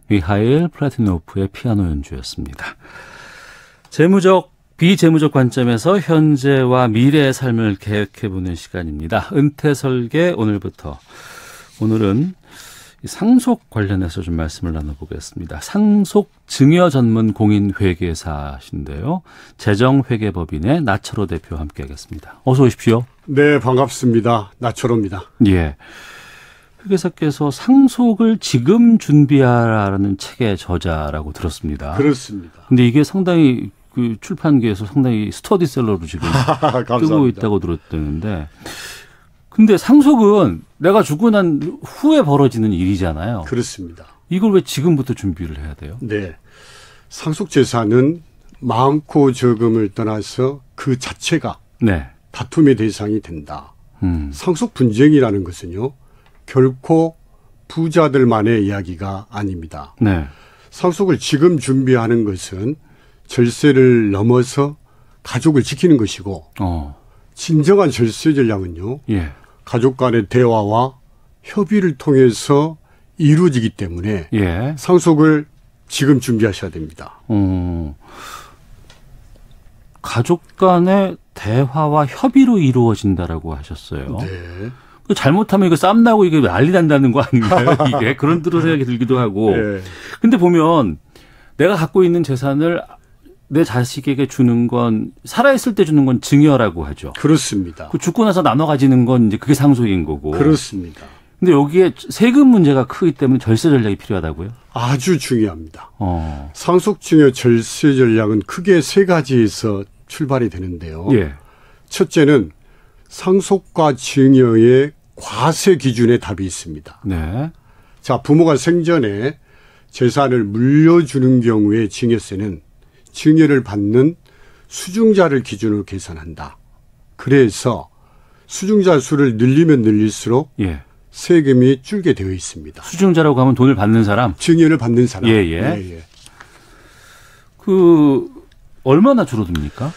미하일 플라티노프의 피아노 연주였습니다. 비재무적 관점에서 현재와 미래의 삶을 계획해보는 시간입니다. 은퇴설계 오늘은 상속 관련해서 좀 말씀을 나눠보겠습니다. 상속 증여 전문 공인회계사신데요. 재정회계법인의 나철호 대표와 함께하겠습니다. 어서 오십시오. 네, 반갑습니다. 나철호입니다. 예. 회계사께서 상속을 지금 준비하라는 책의 저자라고 들었습니다. 그렇습니다. 근데 이게 상당히 그 출판계에서 상당히 스터디셀러로 지금 뜨고 있다고 들었는데, 근데 상속은 내가 죽고 난 후에 벌어지는 일이잖아요. 그렇습니다. 이걸 왜 지금부터 준비를 해야 돼요? 네. 상속 재산은 많고 적음을 떠나서 그 자체가 네. 다툼의 대상이 된다. 상속 분쟁이라는 것은요, 결코 부자들만의 이야기가 아닙니다. 네. 상속을 지금 준비하는 것은 절세를 넘어서 가족을 지키는 것이고, 진정한 절세 전략은요, 예. 가족 간의 대화와 협의를 통해서 이루어지기 때문에 예. 상속을 지금 준비하셔야 됩니다. 가족 간의 대화와 협의로 이루어진다라고 하셨어요. 네. 잘못하면 이거 싸움 나고 이게 난리 난다는 거 아닌가요? 이게 그런 생각이 들기도 하고. 네. 근데 보면 내가 갖고 있는 재산을 내 자식에게 주는 건, 살아있을 때 주는 건 증여라고 하죠. 그렇습니다. 그 죽고 나서 나눠 가지는 건 이제 그게 상속인 거고. 그렇습니다. 근데 여기에 세금 문제가 크기 때문에 절세 전략이 필요하다고요? 아주 중요합니다. 상속증여 절세 전략은 크게 세 가지에서 출발이 되는데요. 예. 첫째는 상속과 증여의 과세 기준에 답이 있습니다. 네. 자, 부모가 생전에 재산을 물려주는 경우에 증여세는 증여를 받는 수중자를 기준으로 계산한다. 그래서 수중자 수를 늘리면 늘릴수록 예. 세금이 줄게 되어 있습니다. 수중자라고 하면 돈을 받는 사람? 증여를 받는 사람. 예. 그 얼마나 줄어듭니까?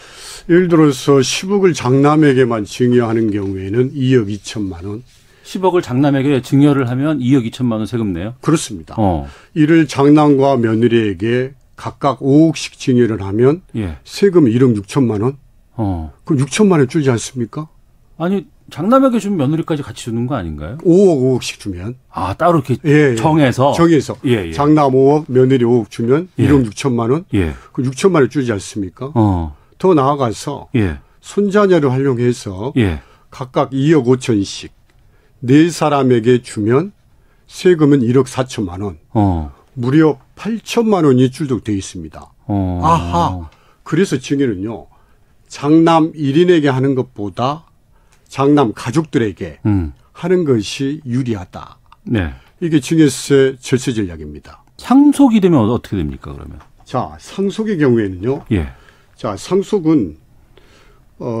예를 들어서 10억을 장남에게만 증여하는 경우에는 2억 2천만 원. 10억을 장남에게 증여를 하면 2억 2천만 원 세금 내요? 그렇습니다. 이를 장남과 며느리에게 각각 5억씩 증여를 하면 예. 세금 1억 6천만 원? 그럼 6천만 원 줄지 않습니까? 아니, 장남에게 주면 며느리까지 같이 주는 거 아닌가요? 5억씩 주면. 아, 따로 이렇게 정해서? 예. 장남 5억, 며느리 5억 주면 1억 6천만 원? 예. 그럼 6천만 원 줄지 않습니까? 더 나아가서 손자녀를 활용해서 각각 2억 5천씩 네 사람에게 주면 세금은 1억 4천만 원. 무려 8천만 원이 줄독되어 있습니다. 아하. 그래서 증여는요, 장남 1인에게 하는 것보다 장남 가족들에게 하는 것이 유리하다. 네. 이게 증여세 절세 전략입니다. 상속이 되면 어떻게 됩니까, 그러면? 자, 상속의 경우에는요. 예. 자, 상속은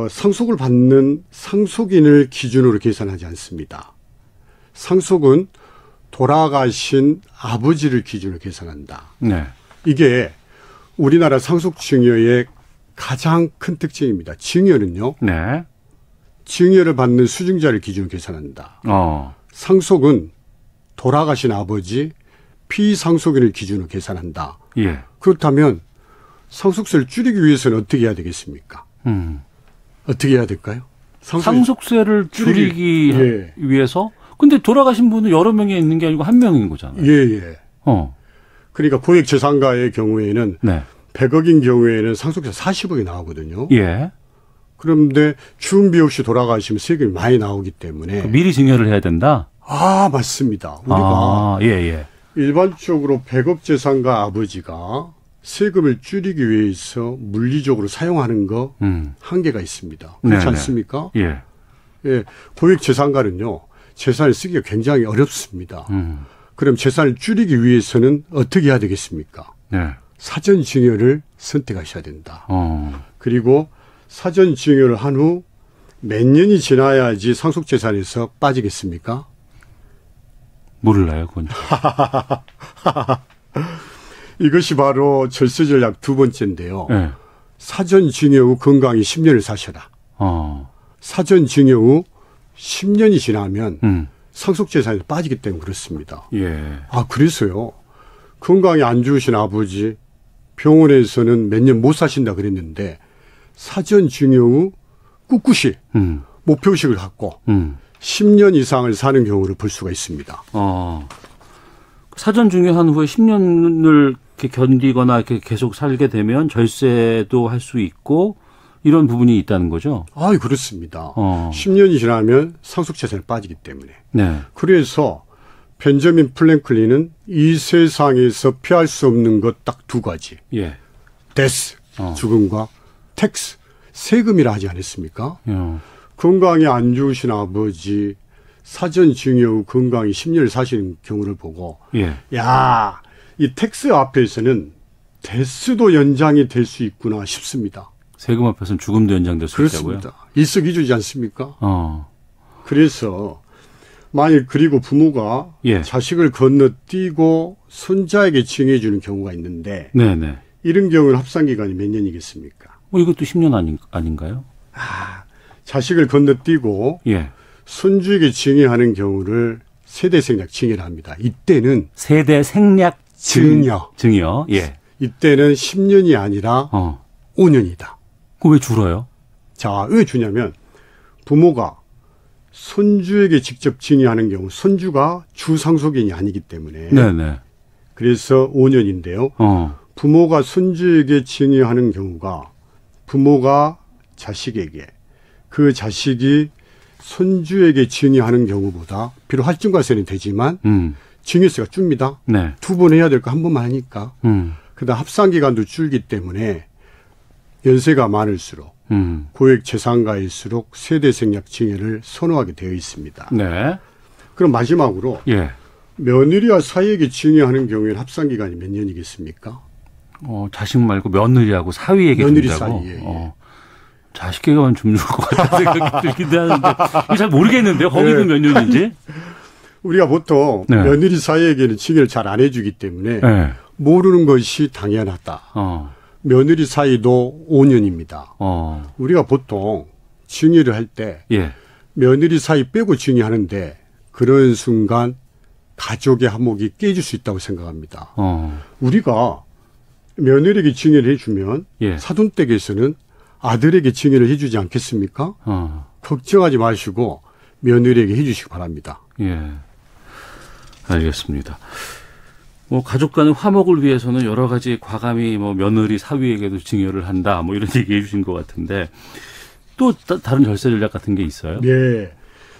상속을 받는 상속인을 기준으로 계산하지 않습니다. 상속은 돌아가신 아버지를 기준으로 계산한다. 네. 이게 우리나라 상속증여의 가장 큰 특징입니다. 증여는요. 네. 증여를 받는 수증자를 기준으로 계산한다. 상속은 돌아가신 아버지, 피상속인을 기준으로 계산한다. 예. 그렇다면 상속세를 줄이기 위해서는 어떻게 해야 되겠습니까? 어떻게 해야 될까요? 상속세를 줄이기 위해서? 근데 돌아가신 분은 여러 명이 있는 게 아니고 한 명인 거잖아요. 예. 그러니까 고액재산가의 경우에는 100억인 경우에는 상속세 40억이 나오거든요. 예. 그런데 준비 없이 돌아가시면 세금이 많이 나오기 때문에. 미리 증여를 해야 된다? 아, 맞습니다. 우리가 일반적으로 100억 재산가 아버지가 세금을 줄이기 위해서 물리적으로 사용하는 거 한계가 있습니다. 그렇지 않습니까? 예. 고액 재산가는요, 재산을 쓰기가 굉장히 어렵습니다. 그럼 재산을 줄이기 위해서는 어떻게 해야 되겠습니까? 사전 증여를 선택하셔야 된다. 그리고 사전 증여를 한 후 몇 년이 지나야지 상속 재산에서 빠지겠습니까? 몰라요, 그건. 이것이 바로 절세 전략 두 번째인데요. 사전 증여 후 건강히 10년을 사셔라. 사전 증여 후 10년이 지나면 상속재산이 빠지기 때문에 그렇습니다. 예. 그래서요. 건강이 안 좋으신 아버지 병원에서는 몇 년 못 사신다 그랬는데 사전 증여 후 꿋꿋이 목표의식을 갖고 10년 이상을 사는 경우를 볼 수가 있습니다. 사전 증여한 후에 10년을 이렇게 견디거나 이렇게 계속 살게 되면 절세도 할 수 있고 이런 부분이 있다는 거죠? 그렇습니다. 10년이 지나면 상속재산이 빠지기 때문에. 네. 그래서 벤저민 플랭클린은 이 세상에서 피할 수 없는 것 딱 두 가지. 예. 데스, 죽음과 텍스, 세금이라 하지 않았습니까? 예. 건강이 안 좋으신 아버지 사전 증여 후 건강히 10년을 사시는 경우를 보고 예. 야, 이 텍스 앞에서는 데스도 연장이 될 수 있구나 싶습니다. 세금 앞에서는 죽음도 연장될 수 있다고요? 그렇습니다. 일석이조지 않습니까? 그래서 만일 그리고 부모가 예. 자식을 건너뛰고 손자에게 증여해 주는 경우가 있는데 네네. 이런 경우는 합산기간이 몇 년이겠습니까? 이것도 10년 아닌가요? 자식을 건너뛰고 예. 손주에게 증여하는 경우를 세대 생략 증여를 합니다. 이때는 세대 생략 증여. 예. 이때는 10년이 아니라 5년이다. 그거 왜 줄어요? 자, 왜 주냐면 부모가 손주에게 직접 증여하는 경우 손주가 주상속인이 아니기 때문에 네네. 그래서 5년인데요. 부모가 손주에게 증여하는 경우가 부모가 자식에게 그 자식이 손주에게 증여하는 경우보다 비록 할증과세는 되지만 증여세가 줍니다. 네. 2번 해야 될 거 한 번만 하니까. 그다음 합산기간도 줄기 때문에 연세가 많을수록 고액 재산가일수록 세대 생략 증여를 선호하게 되어 있습니다. 네. 그럼 마지막으로 예. 며느리와 사위에게 증여하는 경우에는 합산기간이 몇 년이겠습니까? 자식 말고 며느리하고 사위에게 며느리 준다고? 사이에. 자식에게만 좀 줄 것 같다는 생각이 들긴 하는데 잘 모르겠는데요. 거기는 몇 년인지? 우리가 보통 며느리 사이에게는 증여를 잘 안 해주기 때문에 모르는 것이 당연하다. 며느리 사이도 5년입니다. 우리가 보통 증여를 할 때 며느리 사이 빼고 증여하는데 그런 순간 가족의 화목이 깨질 수 있다고 생각합니다. 우리가 며느리에게 증여를 해주면 사돈댁에서는 아들에게 증여를 해주지 않겠습니까? 걱정하지 마시고 며느리에게 해주시기 바랍니다. 예, 알겠습니다. 가족 간의 화목을 위해서는 여러 가지 과감히 며느리 사위에게도 증여를 한다. 이런 얘기해 주신 것 같은데 또 다른 절세 전략 같은 게 있어요? 네.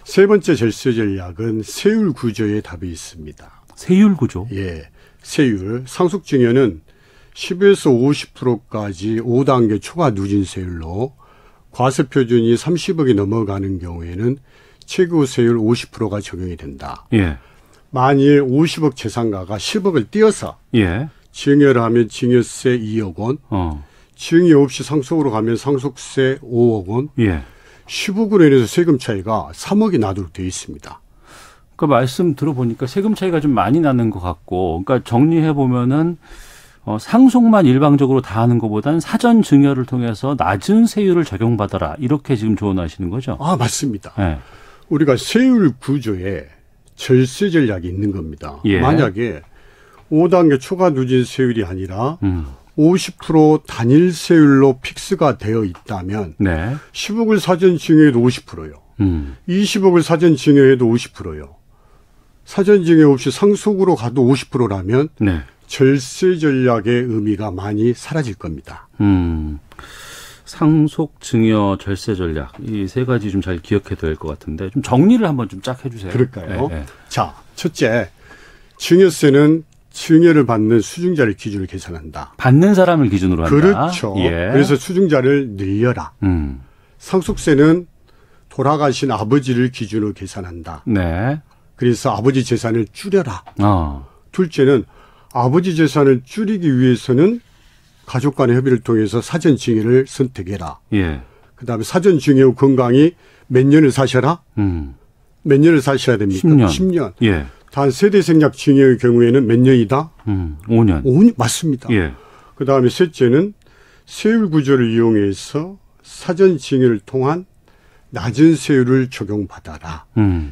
세 번째 절세 전략은 세율 구조의 답이 있습니다. 세율 구조? 예. 세율. 상속 증여는 10에서 50%까지 5단계 초과 누진세율로 과세표준이 30억이 넘어가는 경우에는 최고 세율 50%가 적용이 된다. 예. 만일 50억 재산가가 10억을 띄어서 증여를 하면 증여세 2억 원, 증여 없이 상속으로 가면 상속세 5억 원, 10억으로 인해서 세금 차이가 3억이 나도록 되어 있습니다. 그러니까 말씀 들어보니까 세금 차이가 좀 많이 나는 것 같고, 그러니까 정리해 보면은 상속만 일방적으로 다 하는 것보다는 사전 증여를 통해서 낮은 세율을 적용받아라 이렇게 지금 조언하시는 거죠? 맞습니다. 우리가 세율 구조에 절세 전략이 있는 겁니다. 만약에 5단계 초과 누진 세율이 아니라 50% 단일 세율로 픽스가 되어 있다면 10억을 사전 증여해도 50%요. 20억을 사전 증여해도 50%요. 사전 증여 없이 상속으로 가도 50%라면 절세 전략의 의미가 많이 사라질 겁니다. 상속, 증여, 절세 전략 이 세 가지 좀 잘 기억해야 될 것 같은데 좀 정리를 한번 좀 쫙 해주세요. 그럴까요? 자, 첫째, 증여세는 증여를 받는 수증자를 기준으로 계산한다. 받는 사람을 기준으로 한다. 그렇죠. 그래서 수증자를 늘려라. 상속세는 돌아가신 아버지를 기준으로 계산한다. 그래서 아버지 재산을 줄여라. 둘째는 아버지 재산을 줄이기 위해서는 가족 간의 협의를 통해서 사전 증여를 선택해라. 그다음에 사전 증여 후 건강히 몇 년을 사셔라? 몇 년을 사셔야 됩니까? 10년. 단 세대 생략 증여의 경우에는 몇 년이다? 5년. 5년 맞습니다. 그다음에 셋째는 세율 구조를 이용해서 사전 증여를 통한 낮은 세율을 적용받아라.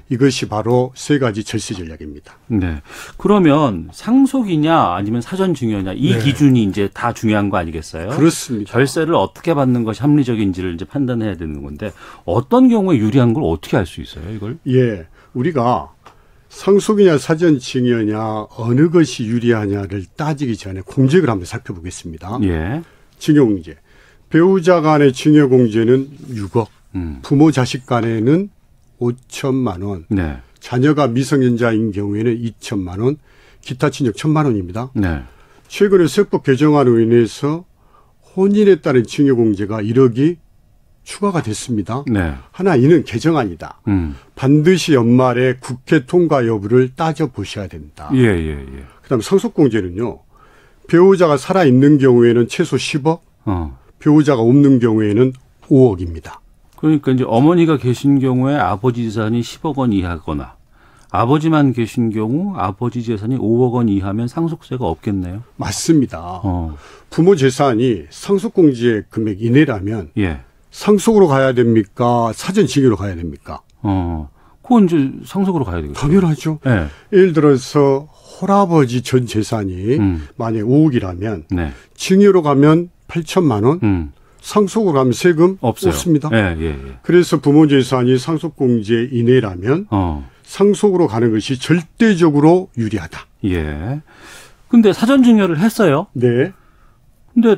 이것이 바로 세 가지 절세 전략입니다. 네. 그러면 상속이냐 아니면 사전증여냐 이 네. 기준이 이제 다 중요한 거 아니겠어요? 그렇습니다. 절세를 어떻게 받는 것이 합리적인지를 이제 판단해야 되는 건데 어떤 경우에 유리한 걸 어떻게 알 수 있어요, 이걸? 예. 우리가 상속이냐 사전증여냐 어느 것이 유리하냐를 따지기 전에 공제를 한번 살펴보겠습니다. 예. 증여공제. 배우자 간의 증여공제는 6억. 부모 자식 간에는 5천만 원. 네. 자녀가 미성년자인 경우에는 2천만 원. 기타 친족 1,000만 원입니다. 네. 최근에 세법 개정안으로 인해서 혼인에 따른 증여공제가 1억이 추가가 됐습니다. 네. 하나 이는 개정안이다. 반드시 연말에 국회 통과 여부를 따져보셔야 된다. 예. 그다음 상속공제는요. 배우자가 살아있는 경우에는 최소 10억, 배우자가 없는 경우에는 5억입니다. 그러니까 이제 어머니가 계신 경우에 아버지 재산이 10억 원 이하거나 아버지만 계신 경우 아버지 재산이 5억 원 이하면 상속세가 없겠네요. 맞습니다. 부모 재산이 상속공제 금액 이내라면 예. 상속으로 가야 됩니까? 사전증여로 가야 됩니까? 그건 이제 상속으로 가야 되겠죠. 당연하죠. 네. 예를 들어서 홀아버지 전 재산이 만약에 5억이라면 네. 증여로 가면 8천만 원, 상속으로 가면 세금 없어요. 없습니다. 예. 그래서 부모 재산이 상속공제 이내라면 상속으로 가는 것이 절대적으로 유리하다. 예. 근데 사전증여를 했어요. 네. 근데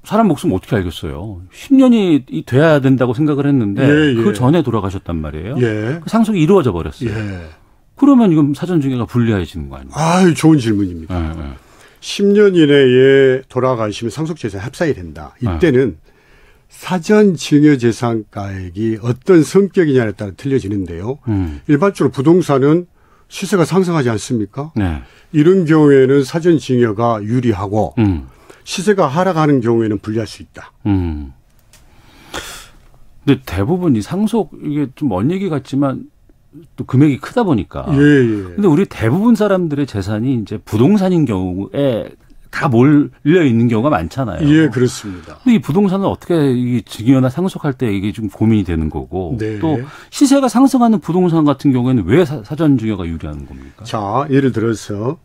사람 목숨 어떻게 알겠어요? 10년이 돼야 된다고 생각을 했는데 예. 그 전에 돌아가셨단 말이에요. 예. 상속이 이루어져 버렸어요. 예. 그러면 이건 사전증여가 불리해지는 거 아니에요? 아유, 좋은 질문입니다. 10년 이내에 돌아가시면 상속재산이 합산이 된다. 이때는 사전증여 재산가액이 어떤 성격이냐에 따라 틀려지는데요. 일반적으로 부동산은 시세가 상승하지 않습니까? 네. 이런 경우에는 사전증여가 유리하고 시세가 하락하는 경우에는 불리할 수 있다. 근데 대부분 이 상속 이게 좀 먼 얘기 같지만 또 금액이 크다 보니까. 예. 근데 우리 대부분 사람들의 재산이 이제 부동산인 경우에 다 몰려 있는 경우가 많잖아요. 예, 그렇습니다. 근데 이 부동산은 어떻게 이 증여나 상속할 때 이게 좀 고민이 되는 거고. 네. 또 시세가 상승하는 부동산 같은 경우에는 왜 사전 증여가 유리한 겁니까? 자, 예를 들어서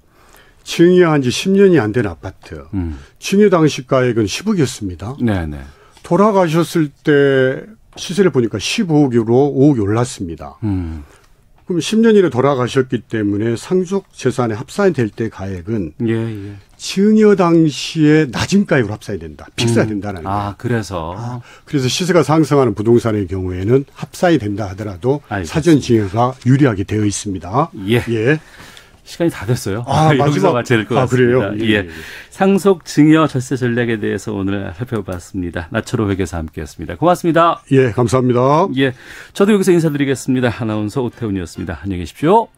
증여한 지 10년이 안 된 아파트. 증여 당시 가액은 10억이었습니다. 네네. 돌아가셨을 때 시세를 보니까 15억으로 5억이 올랐습니다. 그럼 10년 이내 돌아가셨기 때문에 상속 재산에 합산이 될 때 가액은 예. 증여 당시에 낮은 가액으로 합산이 된다. 픽스가 된다는 거예요. 아, 그래서 시세가 상승하는 부동산의 경우에는 합산이 된다 하더라도 사전 증여가 유리하게 되어 있습니다. 예. 시간이 다 됐어요. 여기서 마쳐야 될 것 같습니다. 그래요? 예. 상속 증여 절세 전략에 대해서 오늘 살펴봤습니다. 나철호 회계사 함께했습니다. 고맙습니다. 예, 감사합니다. 예, 저도 여기서 인사드리겠습니다. 아나운서 오태훈이었습니다. 안녕히 계십시오.